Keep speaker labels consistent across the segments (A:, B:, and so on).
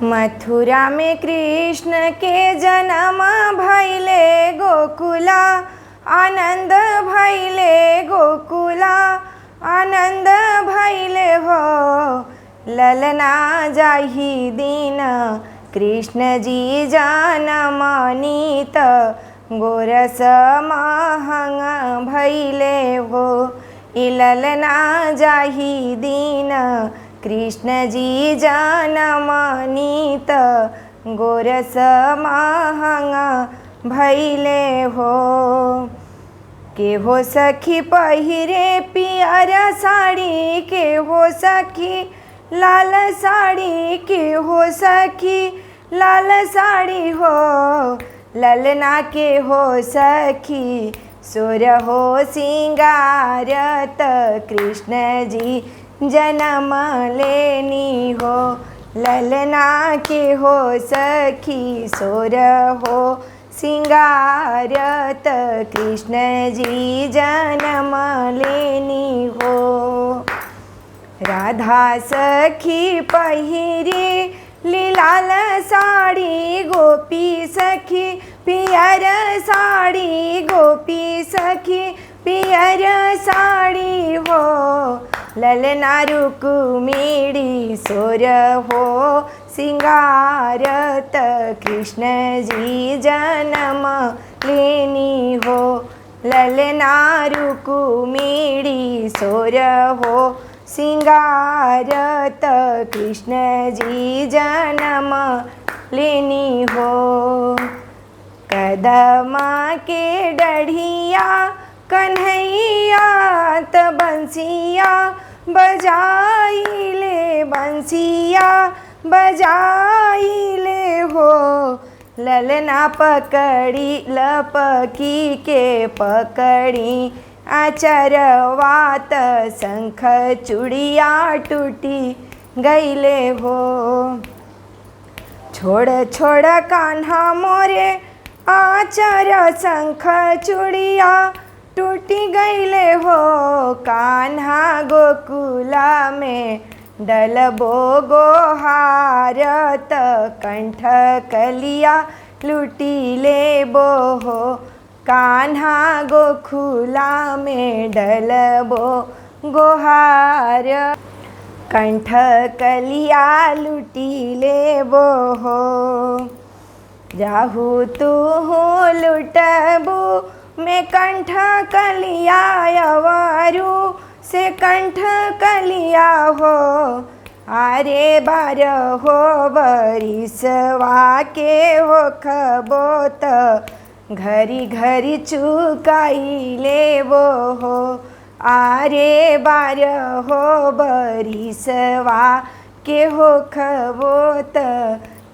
A: मथुरा में कृष्ण के जन्म भैले गोकुला, आनंद भैले गोकुला, आनंद भैले हो। ललना जाहि दिन कृष्ण जी जन्म नीत, गोरस महंग भैले हो। ई ललना जाहि दिन कृष्ण जी जन्म नीत, गोरस महंग भैले हो। के हो सखी पहिरे पियर साड़ी, के हो सखी लाल साड़ी, के हो सखी लाल साड़ी हो। ललना के हो सखी सोर हो सिंगारत, कृष्ण जी जन्म लेनी हो। ललना के हो सखी सोर हो सिंगारत, कृष्ण जी जन्म लेनी हो। राधा सखी पहिरी लाल साड़ी, गोपी सखी पियर साड़ी, गोपी सखी पियर साड़ी हो। ललना रुक्मिणी सोर हो सिंगारत, कृष्ण जी जन्म लेनी हो। ललना रुक्मिणी सोर हो सिंगारत, कृष्ण जी जन्म लेनी हो। कदम के डढ़िया कन्हैया त बंसिया बजाइले, बंसिया बजाइले हो। ललना पकड़ी लपकी के पकड़ी आचरवात, शंख चूड़िया टूटी गईले हो। छोड़ छोड़ कान्हा मोरे आचर, शंख चूड़िया टूटी गईले हो। कान्हा गोकुला में डलबो गोहारत, कंठ कलिया लूटी लेबो हो। कान्हा गोकुला में डलबो गोहार, कंठ कलिया लूटी लेबो हो। जाहू तू लुटबू में कंठ कलिया, अवरू से कंठ कलिया हो। आरे बार हो बरिसवा के हो खबोत, घरी घरी चुकाई लेबो हो। आरे बार हो बरिसवा के हो खबोत,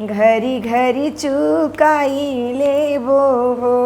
A: घरी घरी चुकाई लेबो हो।